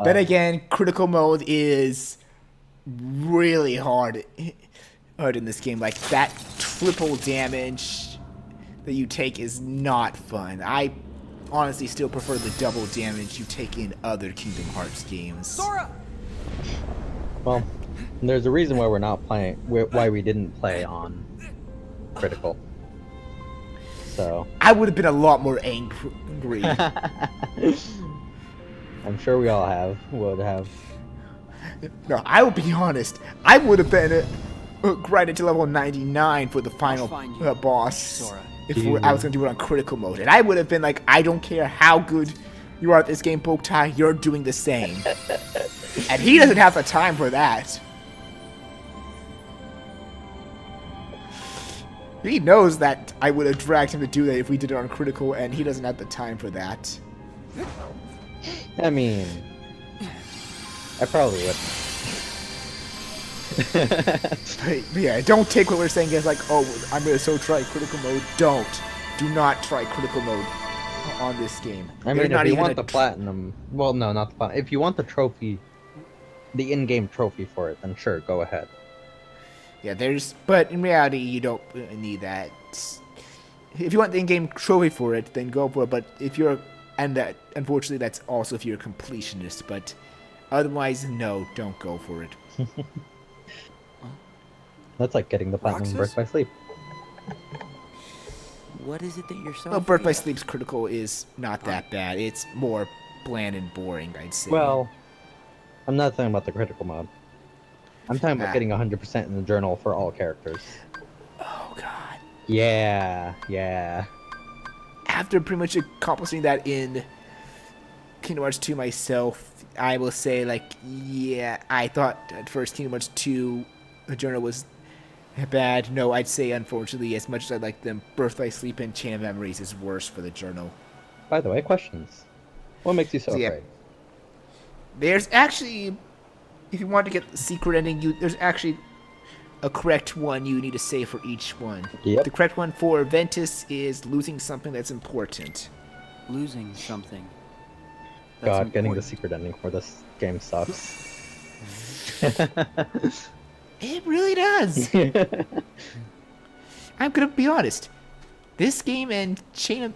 Then again, critical mode is really hard in this game. Like that triple damage that you take is not fun. I honestly still prefer the double damage you take in other Kingdom Hearts games. Sora! Well, there's a reason why we're not playing. Why we didn't play on critical. So I would have been a lot more angry. I'm sure we all would have. No, I will be honest. I would have been grinded to level 99 for the final boss. Sora. If I was going to do it on critical mode. And I would have been like, I don't care how good you are at this game, Boktai, you're doing the same. And he doesn't have the time for that. He knows that I would have dragged him to do that if we did it on critical, and he doesn't have the time for that. I mean, I probably would. But yeah, don't take what we're saying as like, oh, I'm going to so try critical mode. Don't. Do not try critical mode on this game. I mean, if you want the platinum... Well, no, not the platinum. If you want the trophy, the in-game trophy for it, then sure, go ahead. Yeah, but in reality, you don't need that. If you want the in-game trophy for it, then go for it. But if you're, and that, unfortunately, that's also if you're a completionist. But otherwise, no, don't go for it. That's like getting the platinum Birth by Sleep. What is it that you're so? Well, Birth by Sleep's critical is not that bad. It's more bland and boring, I'd say. Well, I'm not talking about the critical mode. I'm talking about getting 100% in the journal for all characters. Oh, God. Yeah. After pretty much accomplishing that in Kingdom Hearts 2 myself, I will say, like, yeah, I thought at first Kingdom Hearts 2, the journal was bad. No, I'd say, unfortunately, as much as I like them, Birth by Sleep and Chain of Memories is worse for the journal. By the way, questions. What makes you so afraid? There's actually... If you want to get the secret ending, there's actually a correct one you need to say for each one. Yep. The correct one for Ventus is losing something that's important. Losing something. God, getting the secret ending for this game sucks. It really does. I'm gonna be honest. This game and Chain of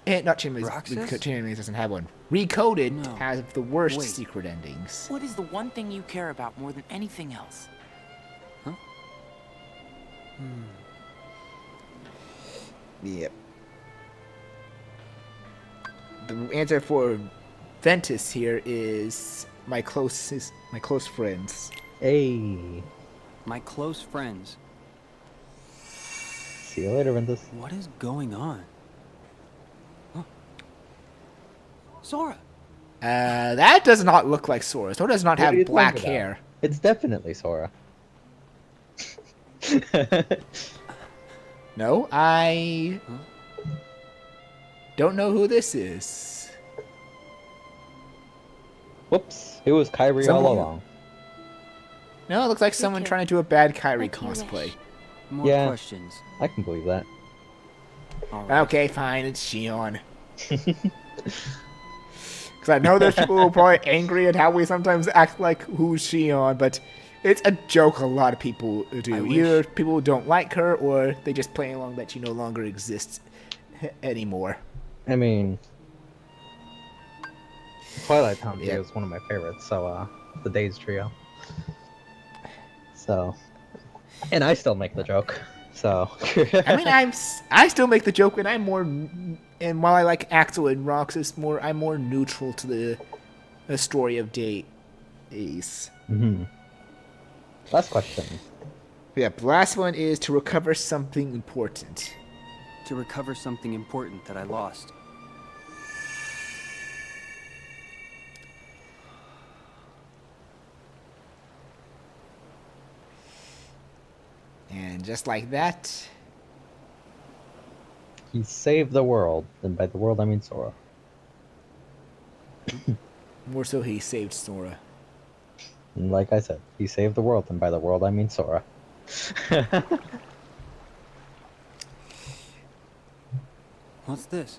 Memories doesn't have one. Recoded has the worst secret endings. What is the one thing you care about more than anything else? Huh? Yep. The answer for Ventus here is my close friends. Hey. My close friends. See you later, Ventus. What is going on? Huh? Sora. That does not look like Sora. Sora does not have black hair. It's definitely Sora. No, I don't know who this is. Whoops, it was Kairi all along. No, it looks like someone trying to do a bad Kairi cosplay. More questions. I can believe that. Right. Okay, fine, it's Shion. Because I know there's people who are probably angry at how we sometimes act like who's Shion, but it's a joke a lot of people do. Either people don't like her, or they just play along that she no longer exists anymore. I mean, Twilight Town is one of my favorites, so, the Days Trio. So, and I still make the joke, so. I mean, I still make the joke, and I'm more, and while I like Axel and Roxas more, I'm more neutral to the story of Days. Mm-hmm. Last question. Yeah, the last one is to recover something important. To recover something important that I lost. And just like that... He saved the world, and by the world I mean Sora. More so he saved Sora. And like I said, he saved the world, and by the world I mean Sora. What's this?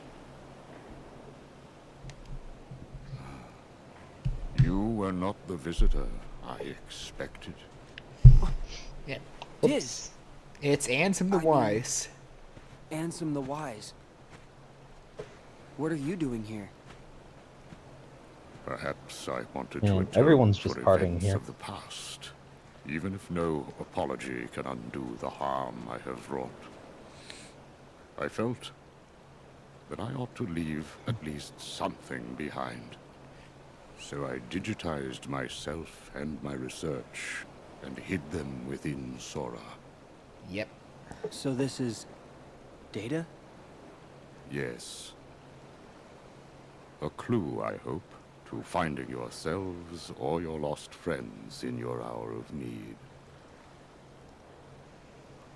You were not the visitor I expected. Yeah. Diz, It's Ansem the I mean- Wise. Ansem the Wise. What are you doing here? Perhaps I wanted Man, to atone everyone's for just partying events here. of the past, even if no apology can undo the harm I have wrought. I felt that I ought to leave at least something behind. So I digitized myself and my research and hid them within Sora. Yep. So this is... data? Yes. A clue, I hope, to finding yourselves or your lost friends in your hour of need.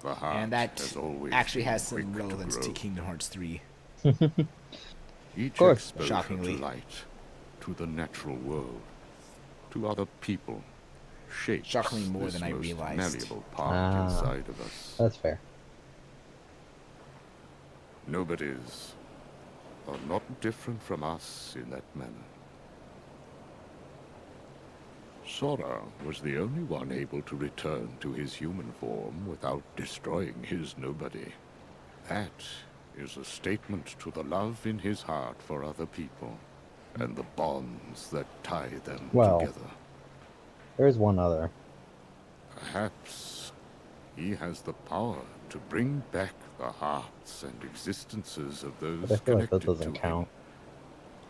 The heart And that has always actually been has some quick relevance to grow. Kingdom Hearts 3. Each course. exposure Shockingly. to light, to the natural world, to other people, shapes Shockingly more this than I most realized. malleable part Ah. inside of us. That's fair. Nobody's are not different from us in that manner. Sora was the only one able to return to his human form without destroying his nobody. That is a statement to the love in his heart for other people, and the bonds that tie them Well. together. There's one other. Perhaps he has the power to bring back the hearts and existences of those But I feel like that connected doesn't to count. him.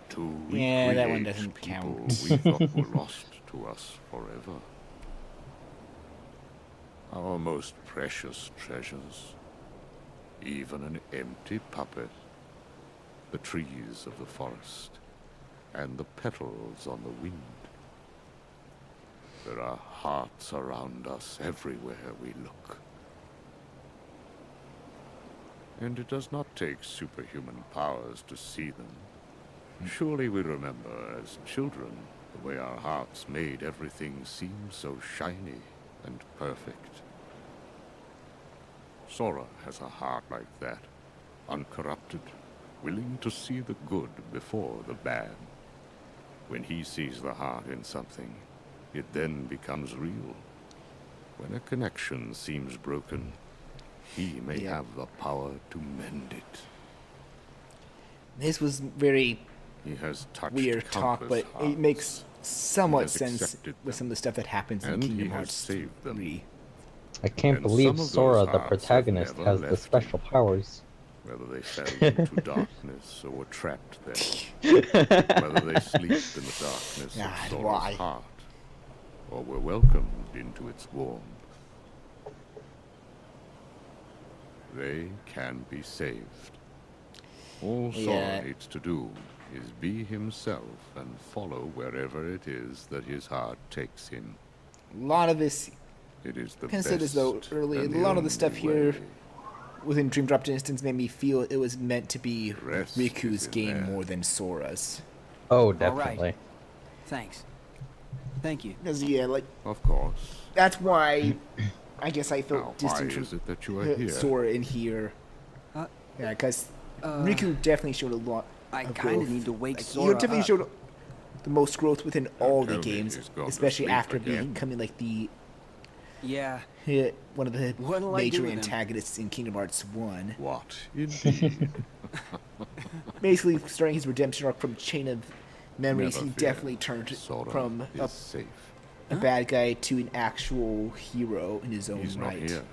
To Yeah, that one recreate doesn't people count. we thought were lost to us forever. Our most precious treasures. Even an empty puppet. The trees of the forest. And the petals on the wind. There are hearts around us everywhere we look. And it does not take superhuman powers to see them. Surely we remember as children the way our hearts made everything seem so shiny and perfect. Sora has a heart like that, uncorrupted, willing to see the good before the bad. When he sees the heart in something, it then becomes real. When a connection seems broken, he may Yeah. have the power to mend it. This was very He has touched weird talk, countless but it hearts, makes somewhat has sense accepted with them, some of the stuff that happens in and he Kingdom has Hearts saved them. 3. I can't And believe some of those Sora, the hearts have protagonist, never has the left special powers. whether they fell into darkness or were trapped there, whether they sleep in the darkness God, of Sora's why? heart, or were welcomed into its warmth. They can be saved. All Sora Yeah. needs to do is be himself and follow wherever it is that his heart takes him. A lot of this It is the Kind of said as though best early, and a lot of the only stuff here way. within Dream Drop Distance made me feel it was meant to be Rest Riku's is in game there. more than Sora's. Oh, right. definitely. Thanks. Thank you. Because yeah, like Of course. that's why I guess I Now, felt why distant is from it that you are here? Sora in here. Uh, Yeah, because Riku definitely showed a lot. I of kinda growth. need to wake Like, Sora definitely up. showed the most growth within all the tell me games, he's gone to especially sleep after again. becoming like the Yeah. one of the What'll I do major with him? antagonists in Kingdom Hearts 1. What indeed? Basically, starting his redemption arc from Chain of Memories, Never he fear. definitely turned Sora from is safe. a bad guy to an actual hero in his own He's not right. here.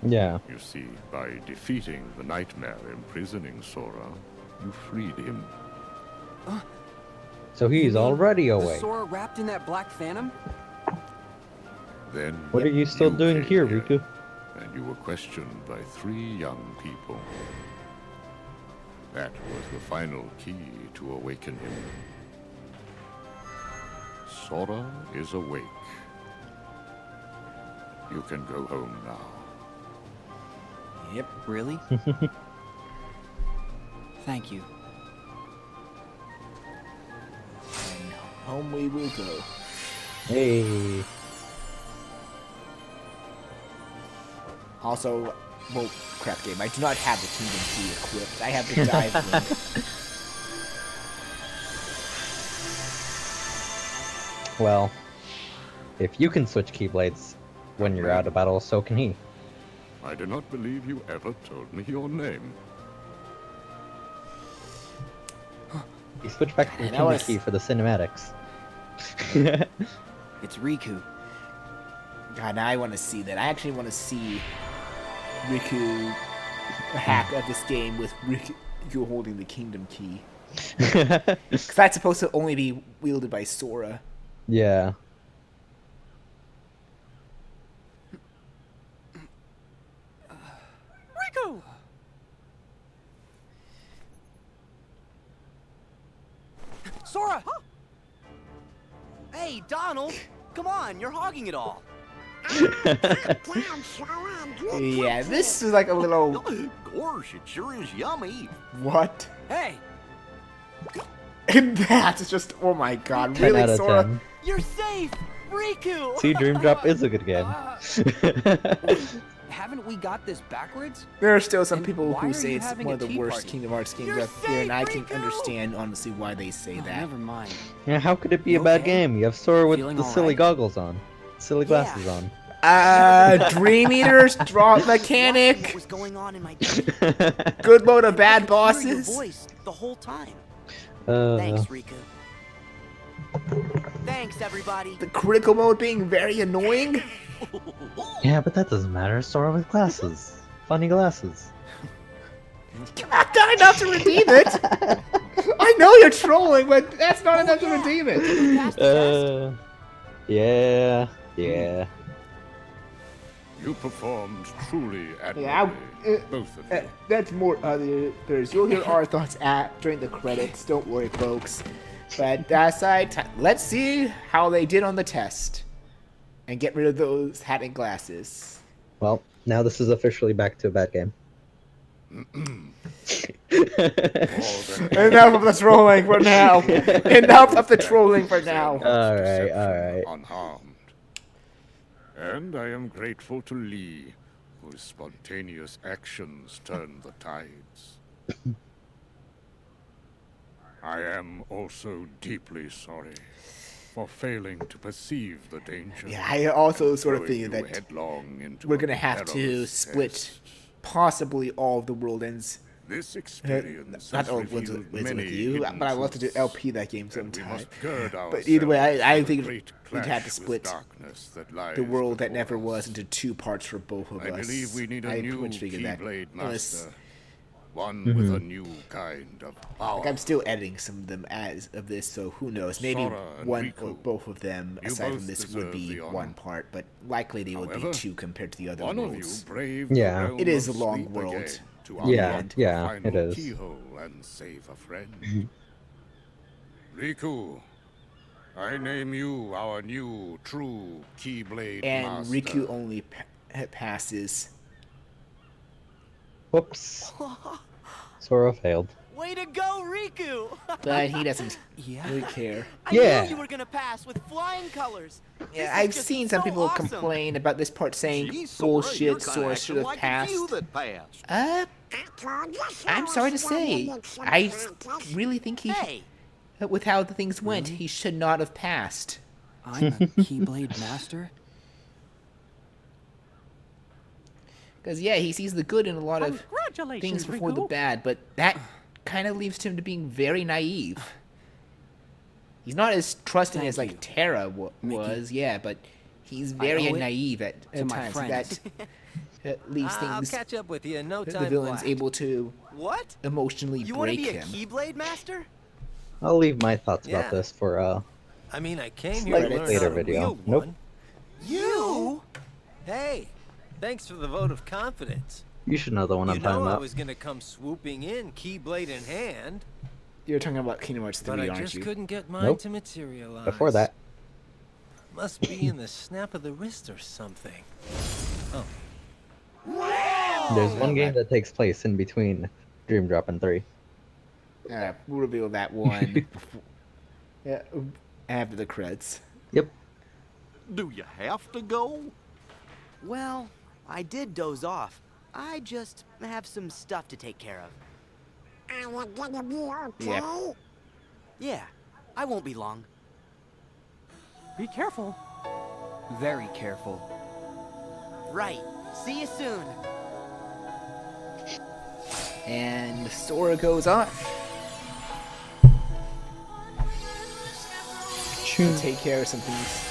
Yeah. You see, by defeating the nightmare imprisoning Sora, you freed him. So he's already The awake. Sora wrapped in that black phantom? Then What are you still doing came here, Riku? And you were questioned by 3 young people. That was the final key to awaken him. Sora is awake. You can go home now. Yep. Really? Thank you. And home we will go. Hey. Also, well, crap game. I do not have the Kingdom Key equipped. I have the dive link. Well, if you can switch keyblades when you're out of battle, so can he. I do not believe you ever told me your name. He switched back to the Man, that Kingdom was- Key for the cinematics. It's Riku. God, now I want to see that. I actually want to see Riku hack of this game with Riku holding the Kingdom Key. Because that's supposed to only be wielded by Sora. Yeah. Riku! Sora! Hey, Donald! Come on, you're hogging it all. Yeah, this is like a little... Gosh, it sure is yummy. What? Hey, And that's just... Oh my god, 10 out really, of Sora? 10. you're safe! Riku! See, Dream Drop is a good game. Haven't we got this backwards? There are still some And people why who are say you it's having one a of the tea worst party? Kingdom Hearts games You're out there, and I safe, can Riku! understand, honestly, why they say Oh, that. never mind. Yeah, how could it be a You bad okay? game? You have Sora with Feeling the all silly right? goggles on. Silly glasses on. Dream Eaters, drop What mechanic, was going on in my dream? good load of I bad could hear your bosses. voice the whole time. Uh, Thanks, Riku. Thanks, everybody. The critical mode being very annoying. yeah, but that doesn't matter. Sora with glasses. Funny glasses. You're not done enough to redeem it. I know you're trolling, but that's not enough to redeem it. Pass the test? Yeah. Yeah. You performed truly Yeah, admirably, both of you. That's more others. You'll hear our thoughts during the credits. Don't worry, folks. But that aside, let's see how they did on the test, and get rid of those hat and glasses. Well, now this is officially back to a bad game. Enough of the trolling for now. Enough of the trolling for now. Alright, alright. Unharmed. And I am grateful to Lee, whose spontaneous actions turned the tides. I am also deeply sorry for failing to perceive the danger. Yeah, I also sort of throwing figure you that headlong into we're a gonna have to perilous split test. possibly all of the world ends. This experience Not has all of ones revealed with many you, hidden but I want to do truths, LP that game and we sometime. must gird But either way, I ourselves for think the great we'd have clash to with split darkness that lies the world that before never us. was into 2 parts for both of I us. believe we need a I pretty new much figured that. Keyblade Unless, Master. One with a new kind of power. like, I'm still editing some of them as of this, so who knows? Maybe Sora and one or Riku, both of them, you aside both from this, deserve would be the honor. 1 part, but likely they would be However, 2 compared to the other One of you worlds. braved Yeah. the realm It is of a long sleep world. again to Yeah, unlock yeah, the final it is. keyhole and save a friend. Riku, I name you our new true Keyblade And Master. Riku only passes. Whoops. Sora failed. Way to go, Riku! But he doesn't Yeah. really care. I Yeah. knew you were gonna pass with flying colors. This Yeah, is I've just seen some so people awesome. complain about this part, saying Gee, Sora, you're bullshit, kinda Sora acting should have like passed. It's you that passed. I'm sorry to say, I really think he, Hey, with how the things went, he should not have passed. I'm a Keyblade Master? Because, yeah, he sees the good in a lot of Congratulations, things before the Riku. bad, but that kind of leaves him to being very naive. He's not as trusting Thank as, like, you, Terra Mickey. was, yeah, but he's very owe it naive at to my times. friends. That leaves I'll things, catch up with you in no the time villain's flat. able to what? emotionally You want to break be a him. Keyblade Master? I'll leave my thoughts Yeah. about this for I mean, I came here Slightly to learn later how to video. wield Nope. one. You? Hey, thanks for the vote of confidence. you should know the one You I'm talking know I about. was gonna come swooping in, Keyblade in hand, You're talking about Kingdom Hearts 3, but I aren't just you? couldn't get mine Nope. to materialize. Before that. Must be in the snap of the wrist or something. Oh, There's one game that takes place in between Dream Drop and 3. We'll reveal that one before, yeah, after the credits. Yep. Do you have to go? Well, I did doze off. I just have some stuff to take care of. Yeah. Yeah, I won't be long. Be careful. Very careful. Right. See you soon. And Sora goes on. Shoo. Take care of some things.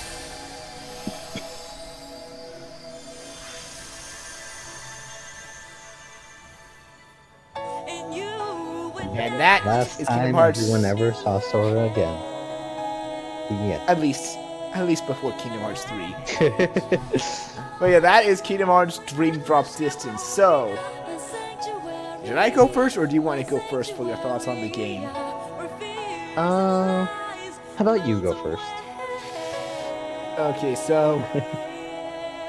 And that Last is Kingdom time Hearts. everyone ever saw Sora again. The end. At least before Kingdom Hearts 3. But yeah, that is Kingdom Hearts Dream Drop Distance. So, should I go first, or do you want to go first for your thoughts on the game? How about you go first? Okay, so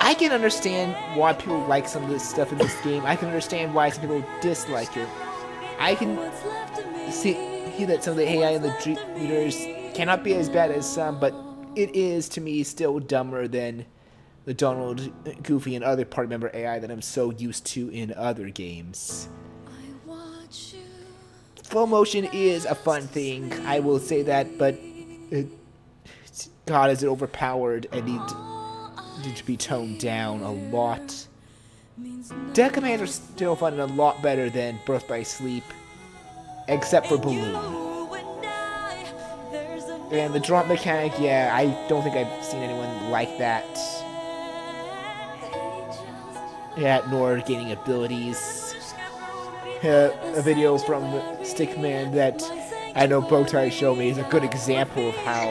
I can understand why people like some of this stuff in this game. I can understand why some people dislike it. I can see that some of the AI in the Dream Leaders cannot be as bad as some, but it is, to me, still dumber than the Donald, Goofy, and other party member AI that I'm so used to in other games. Full motion is a fun thing, I will say that, but God, is it overpowered and need to be toned down a lot. Deck commands are still fun and a lot better than Birth by Sleep, except for Balloon. And the drop mechanic, yeah, I don't think I've seen anyone like that. Yeah, nor gaining abilities. A video from Stickman that I know Bowtie showed me is a good example of how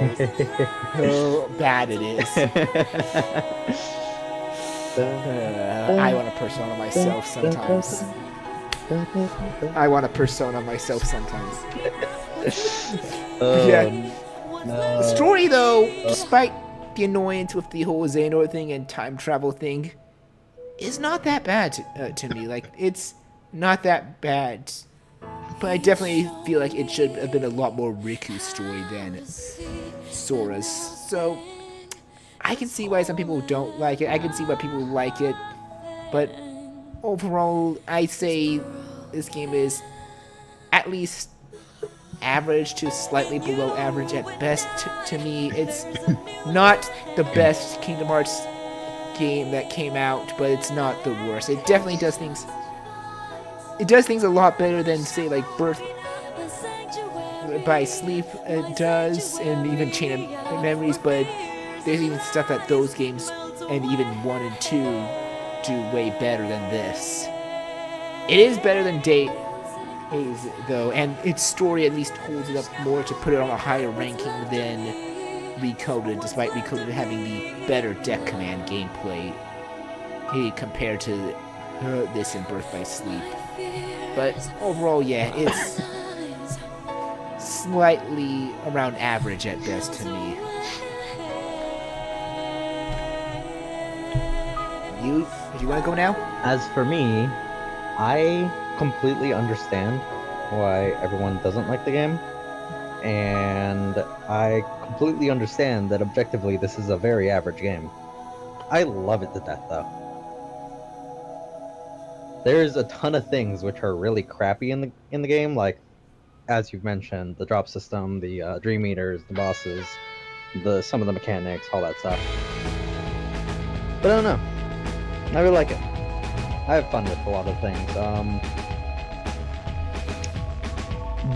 bad it is. I want to persona myself sometimes. Yeah. No. The story, though, despite the annoyance with the whole Xehanort thing and time travel thing, is not that bad to me. Like, it's not that bad. But I definitely feel like it should have been a lot more Riku's story than Sora's. So, I can see why some people don't like it. I can see why people like it. But overall, I say this game is at least average to slightly below average at best. To me, it's not the best Kingdom Hearts game that came out, but it's not the worst. It definitely does things. It does things a lot better than, say, like Birth by Sleep does, and even Chain of Memories. But there's even stuff that those games, and even 1 and 2, do way better than this. It is better than Days, though, and its story at least holds it up more to put it on a higher ranking than Recoded, despite Recoded having the better deck command gameplay compared to this in Birth by Sleep. But overall, yeah, it's slightly around average at best to me. Do you want to go now? As for me, I completely understand why everyone doesn't like the game, and I completely understand that objectively this is a very average game. I love it to death, though. There's a ton of things which are really crappy in the game, like, as you've mentioned, the drop system, the dream eaters, the bosses, some of the mechanics, all that stuff. But I don't know. I really like it. I have fun with a lot of things.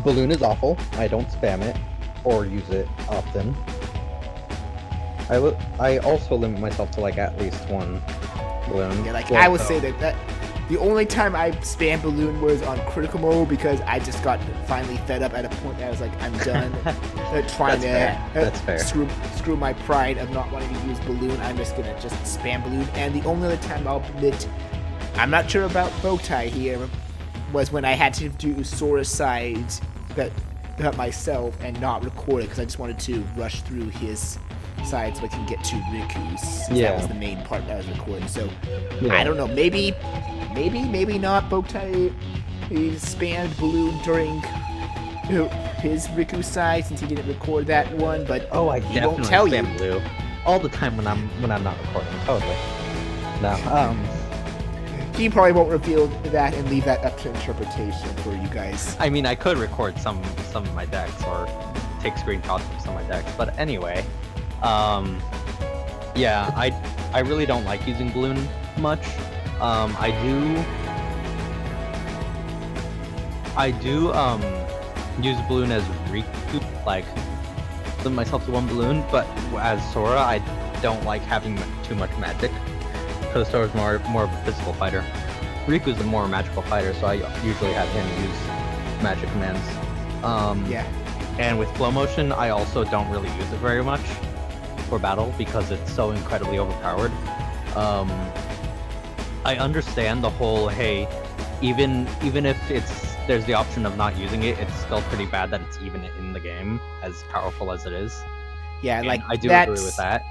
Balloon is awful. I don't spam it or use it often. I also limit myself to like at least one balloon. Yeah, like I would say that the only time I spammed Balloon was on critical mode because I just got finally fed up at a point that I was like, I'm done trying That's fair. Screw my pride of not wanting to use Balloon. I'm just gonna spam Balloon. And the only other time I'll admit, I'm not sure about Bowtie here, was when I had to do Sora's sides that myself and not record it because I just wanted to rush through his side so I can get to Riku's. Yeah. That was the main part that I was recording. So Yeah. I don't know. Maybe not. Bowtie spammed Balloon during his Riku side since he didn't record that one. But Oh, I he definitely won't tell you. spam blue all the time when I'm not recording. Totally. No. He probably won't reveal that and leave that up to interpretation for you guys. I mean, I could record some of my decks or take screenshots of some of my decks, but anyway, Yeah, I really don't like using balloon much. I do use balloon as recoup, like limit myself to one balloon, but as Sora, I don't like having too much magic because Sora's more of a physical fighter. Riku's a more magical fighter, so I usually have him use magic commands. Yeah. And with flow motion, I also don't really use it very much for battle because it's so incredibly overpowered. I understand the whole, hey, even if there's the option of not using it, it's still pretty bad that it's even in the game, as powerful as it is. Yeah, And like I do agree with that.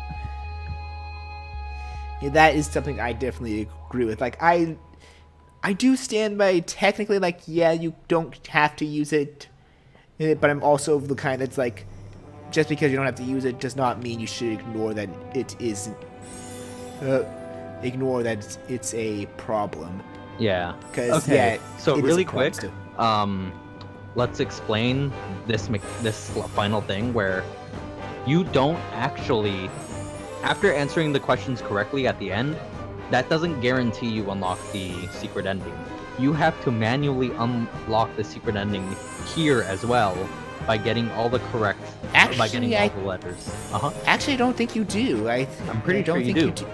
Yeah, that is something I definitely agree with. Like I do stand by technically, like, yeah, you don't have to use it, but I'm also the kind that's like, just because you don't have to use it does not mean you should ignore that it isn't. Ignore that it's a problem. Yeah. 'Cause, okay. yeah, So it is really a problem quick, still. let's explain this final thing where you don't actually, after answering the questions correctly at the end, that doesn't guarantee you unlock the secret ending. You have to manually unlock the secret ending here as well by getting all the correct, by getting all the letters. Actually, I don't think you do. I'm pretty sure you do.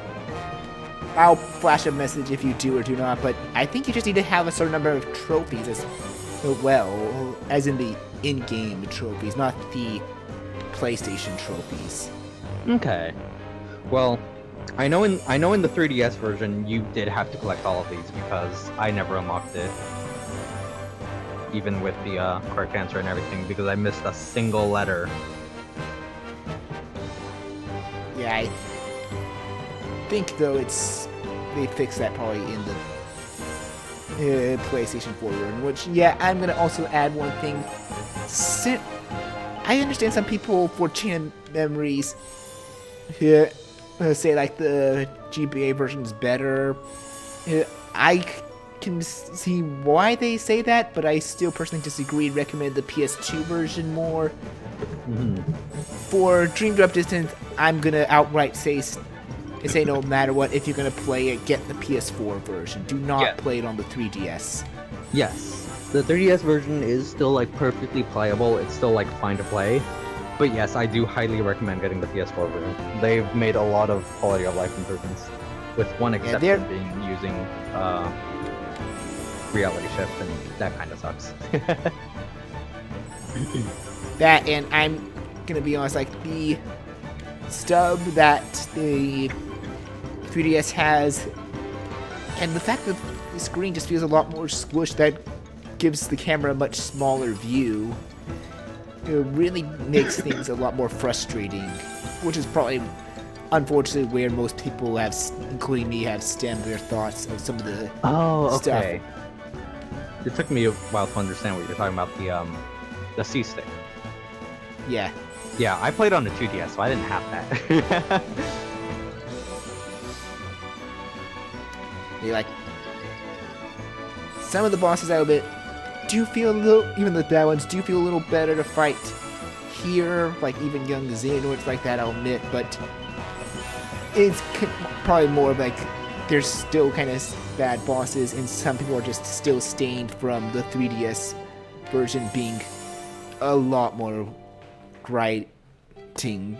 I'll flash a message if you do or do not, but I think you just need to have a certain number of trophies as well, as in the in-game trophies, not the PlayStation trophies. Okay. Well, I know in the 3DS version you did have to collect all of these because I never unlocked it, even with the correct answer and everything, because I missed a single letter. Yeah, I think though they fixed that probably in the PlayStation 4 version. Which, yeah, I'm gonna also add one thing. I understand some people for Chain of Memories say like the GBA version is better. I can see why they say that, but I still personally disagree and recommend the PS2 version more. For Dream Drop Distance, I'm gonna outright say no matter what, if you're gonna play it, get the PS4 version. Do not play it on the 3DS. Yes, the 3DS version is still like perfectly playable. It's still like fine to play. But yes, I do highly recommend getting the PS4 version. They've made a lot of quality of life improvements, with one exception being using reality shift, and that kind of sucks. That, and I'm gonna be honest, like the stub that the 3DS has, and the fact that the screen just feels a lot more squished, that gives the camera a much smaller view. It really makes things a lot more frustrating, which is probably, unfortunately, where most people have, including me, have stemmed their thoughts of some of the stuff. It took me a while to understand what you're talking about, the C stick. Yeah. Yeah, I played on the 2DS, so I didn't have that. Like, some of the bosses do feel a little, even the bad ones, do feel a little better to fight here, like even Young Xehanorts like that, I'll admit, but it's probably more of like, there's still kind of bad bosses, and some people are just still stained from the 3DS version being a lot more grinding,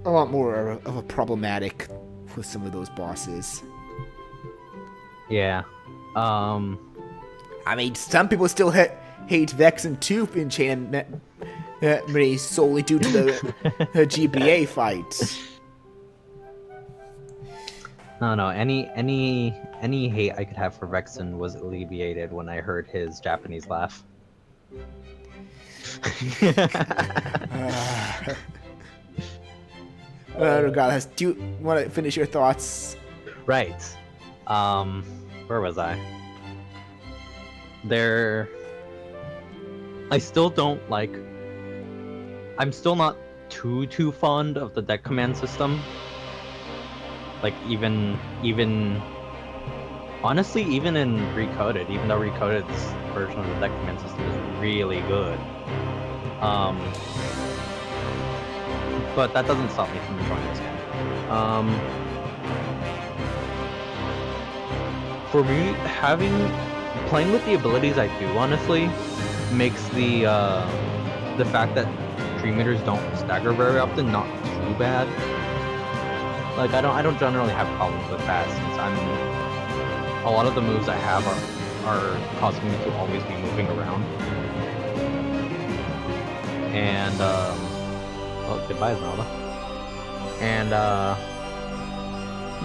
a lot more of a problematic with some of those bosses. Yeah. I mean, some people still hate Vex and Tooth in Chain of Memories solely due to the GBA fight. No, any hate I could have for Vexen was alleviated when I heard his Japanese laugh. Regardless, do you want to finish your thoughts? Right. Where was I? I still don't like... I'm still not too fond of the deck command system. Like, even honestly, even in Recoded, even though Recoded's version of the deck command system is really good, but that doesn't stop me from enjoying this game. For me, playing with the abilities I do, honestly, makes the fact that Dream Eaters don't stagger very often not too bad. Like I don't generally have problems with that since a lot of the moves I have are causing me to always be moving around. And oh, goodbye, Zelda. And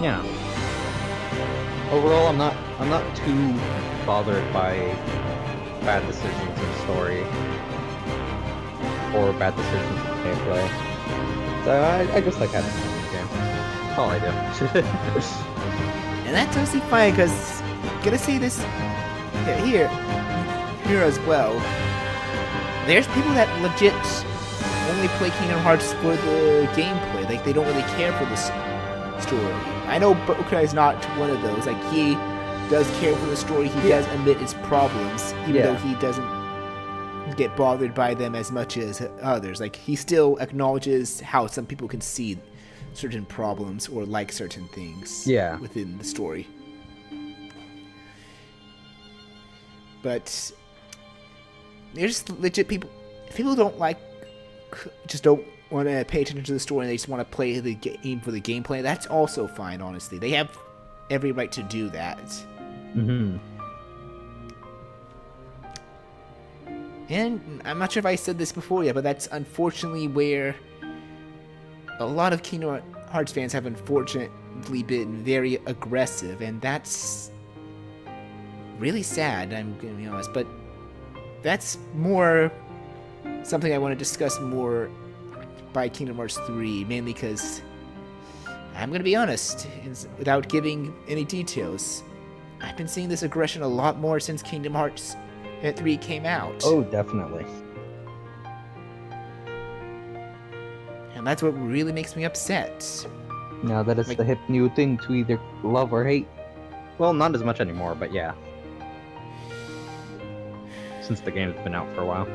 yeah. Overall, I'm not too bothered by bad decisions in story or bad decisions in gameplay. So I just like having fun in the game. That's all I do. And that's honestly fine, because I'm gonna say this here as well. There's people that legit only play Kingdom Hearts for the gameplay. Like, they don't really care for the story. I know Bokai is not one of those. Like, he does care for the story. He does admit its problems, even though he doesn't get bothered by them as much as others. Like, he still acknowledges how some people can see certain problems or like certain things within the story. But there's legit people don't want to pay attention to the story and they just want to play the game for the gameplay. That's also fine, honestly. They have every right to do that. Mm-hmm. And I'm not sure if I said this before yet, but that's unfortunately where a lot of Kingdom Hearts fans have unfortunately been very aggressive, and that's really sad, I'm going to be honest. But that's more something I want to discuss more by Kingdom Hearts 3, mainly because I'm going to be honest, without giving any details, I've been seeing this aggression a lot more since Kingdom Hearts 3 came out. Oh, definitely. And that's what really makes me upset. Now that it's the hip new thing to either love or hate. Well, not as much anymore, but yeah. Since the game's been out for a while.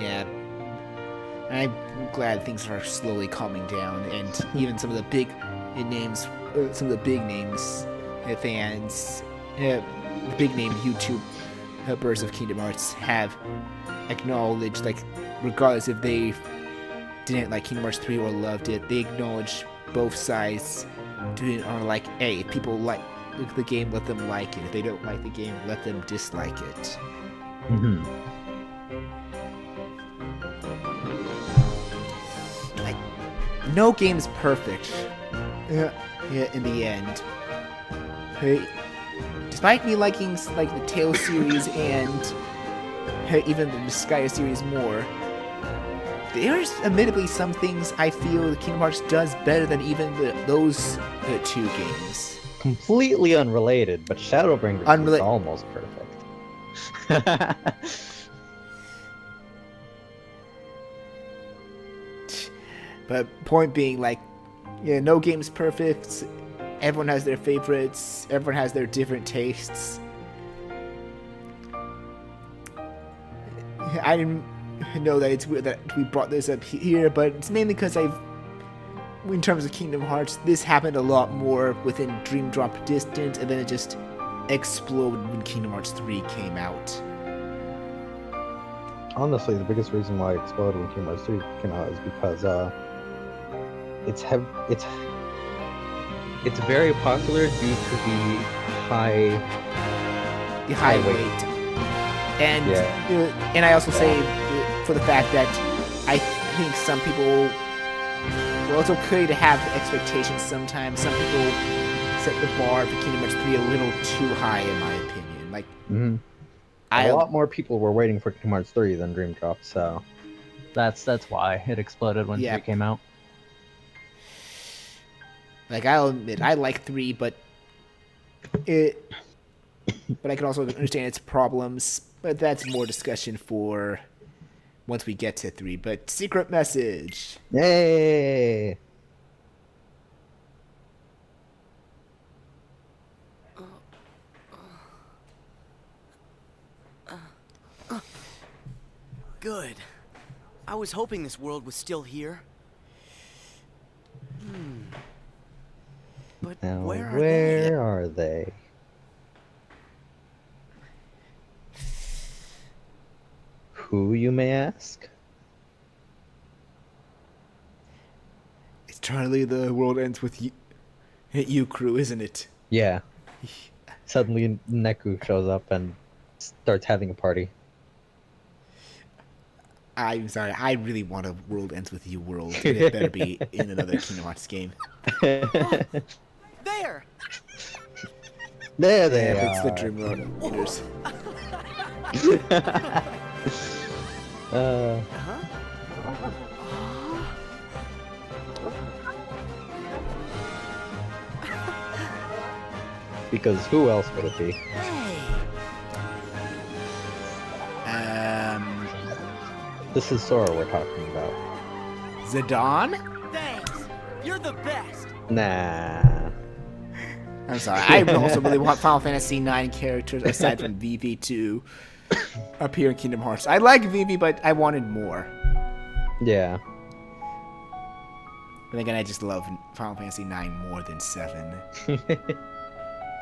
Yeah. I'm glad things are slowly calming down, and even some of the big names fans, big name YouTubers of Kingdom Hearts have acknowledged, like, regardless if they didn't like Kingdom Hearts 3 or loved it, they acknowledge both sides are like, hey, if people like the game, let them like it. If they don't like the game, let them dislike it. Mm-hmm. Like, no game's perfect. In the end. Hey, despite me liking like the Tales series and even the Disgaea series more, there's admittedly some things I feel Kingdom Hearts does better than even those two games. Completely unrelated, but Shadowbringers is almost perfect. But point being, like, yeah, no game's perfect. Everyone has their favorites. Everyone has their different tastes. I didn't know that it's weird that we brought this up here, but it's mainly because in terms of Kingdom Hearts, this happened a lot more within Dream Drop Distance, and then it just exploded when Kingdom Hearts 3 came out. Honestly, the biggest reason why it exploded when Kingdom Hearts 3 came out is because it's very popular due to the high weight. And and I also say for the fact that I think some people, well, it's okay to have expectations sometimes. Some people set the bar for Kingdom Hearts 3 a little too high, in my opinion. Like, a lot more people were waiting for Kingdom Hearts 3 than Dream Drop, so that's why it exploded when 3 came out. Like, I'll admit, I like 3, but I can also understand its problems. But that's more discussion for once we get to 3. But secret message. Yay! Good. I was hoping this world was still here. But Now, where are where they? are they? Who, you may ask? Eternally, the world ends with you crew, isn't it? Yeah. Suddenly, Neku shows up and starts having a party. I'm sorry, I really want a world ends with you world, and it better be in another Kingdom Hearts game. There! There they Yeah, but it's the are. Dream World leaders. Because who else would it be? Hey! This is Sora we're talking about. Zidane? Thanks! You're the best! Nah. I'm sorry, I also really want Final Fantasy IX characters aside from Vivi to appear in Kingdom Hearts. I like Vivi, but I wanted more. Yeah. But again, I just love Final Fantasy IX more than 7.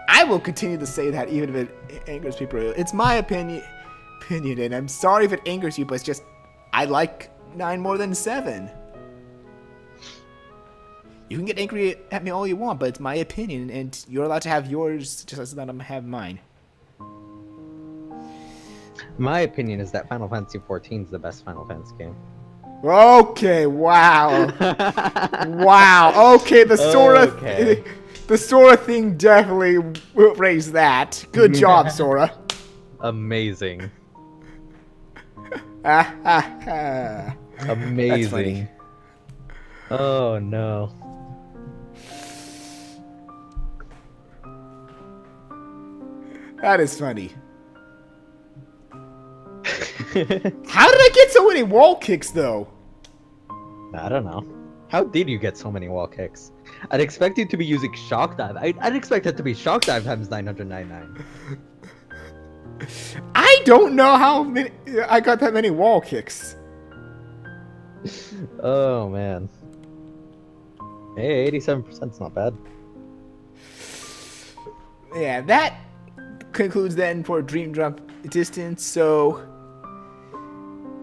I will continue to say that even if it angers people. It's my opinion, and I'm sorry if it angers you, but it's just I like 9 more than 7. You can get angry at me all you want, but it's my opinion, and you're allowed to have yours just as I'm have mine. My opinion is that Final Fantasy XIV is the best Final Fantasy game. Okay, wow. Wow. Okay, the Sora Okay. the Sora thing definitely will raise that. Good job, Sora. Amazing. That's Amazing. funny. Oh no. That is funny. How did I get so many wall kicks, though? I don't know. How did you get so many wall kicks? I'd expect you to be using shock dive. I'd expect it to be shock dive times 999. I don't know how many I got that many wall kicks. Oh man. Hey, 87%'s not bad. Yeah, that concludes then for Dream Drop Distance. So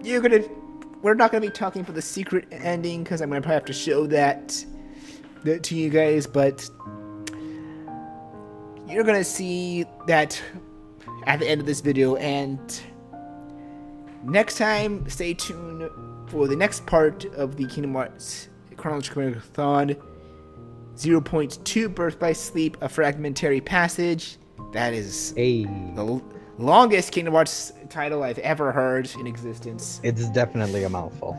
we're not gonna be talking for the secret ending because I'm gonna probably have to show that to you guys, but you're gonna see that at the end of this video. And next time, stay tuned for the next part of the Kingdom Hearts Chronological Marathon 0.2 Birth by Sleep, a fragmentary passage. That is Hey. the longest Kingdom Hearts title I've ever heard in existence. It's definitely a mouthful.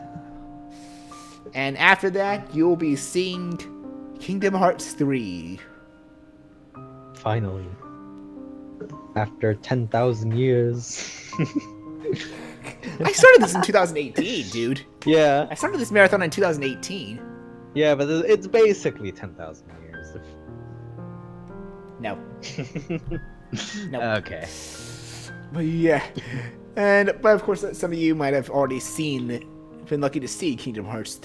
And after that, you'll be seeing Kingdom Hearts 3. Finally. After 10,000 years. I started this in 2018, dude. Yeah. I started this marathon in 2018. Yeah, but it's basically 10,000 years. No. No. Okay. But yeah. But of course, some of you might have already been lucky to see Kingdom Hearts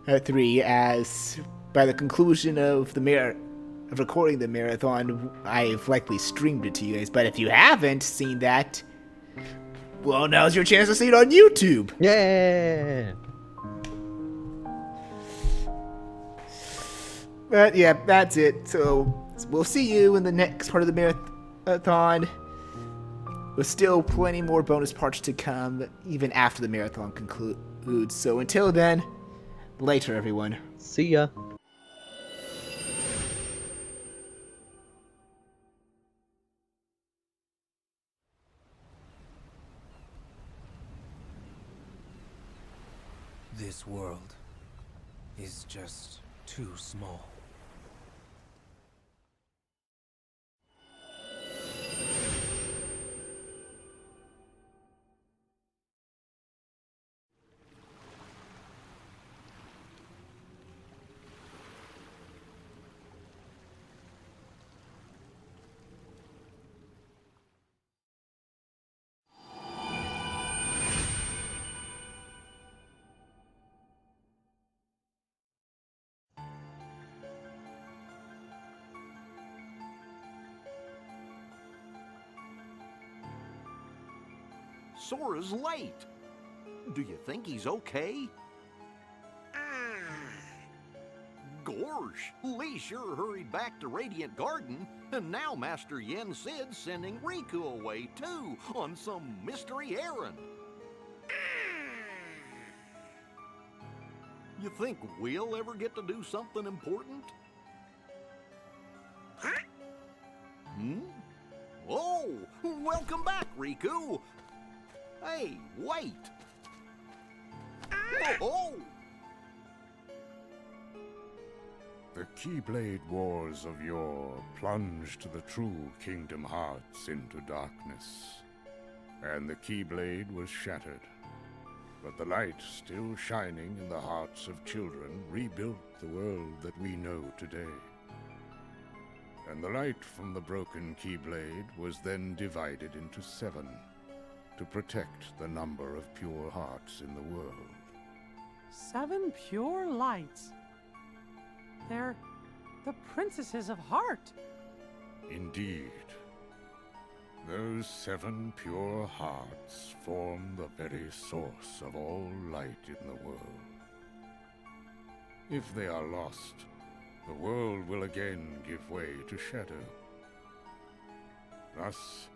3, as by the conclusion of recording the marathon, I've likely streamed it to you guys. But if you haven't seen that, well, now's your chance to see it on YouTube. Yeah. But yeah, that's it. So we'll see you in the next part of the marathon. With still plenty more bonus parts to come, even after the marathon concludes. So until then, later, everyone. See ya. This world is just too small. Sora's late. Do you think he's okay? Gorsh, Lee sure hurried back to Radiant Garden, and now Master Yen Sid's sending Riku away too on some mystery errand. You think we'll ever get to do something important? Hmm? Oh, welcome back, Riku. Hey, wait. Whoa! The Keyblade Wars of yore plunged the true Kingdom Hearts into darkness, and the Keyblade was shattered. But the light still shining in the hearts of children rebuilt the world that we know today. And the light from the broken Keyblade was then divided into 7 to protect the number of pure hearts in the world. 7 pure lights. They're the princesses of heart. Indeed. Those 7 pure hearts form the very source of all light in the world. If they are lost, the world will again give way to shadow. Thus,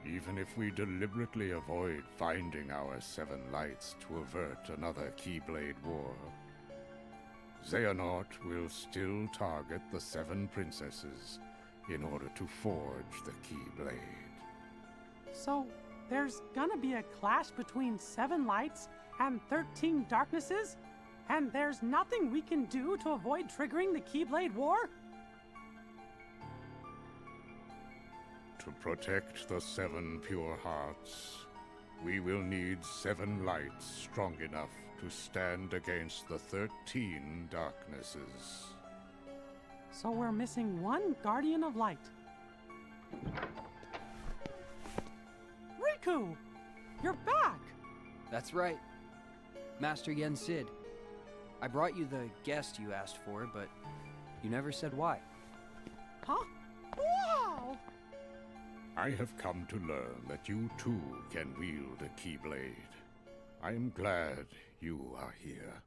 even if we deliberately avoid finding our 7 lights to avert another Keyblade war, Xehanort will still target the 7 princesses in order to forge the Keyblade. So, there's gonna be a clash between 7 lights and 13 darknesses? And there's nothing we can do to avoid triggering the Keyblade War? To protect the 7 pure hearts, we will need 7 lights strong enough to stand against the 13 darknesses. So we're missing 1 Guardian of Light. Riku! You're back! That's right. Master Yen Sid. I brought you the guest you asked for, but you never said why. Huh? Wow! I have come to learn that you too can wield a Keyblade. I am glad you are here.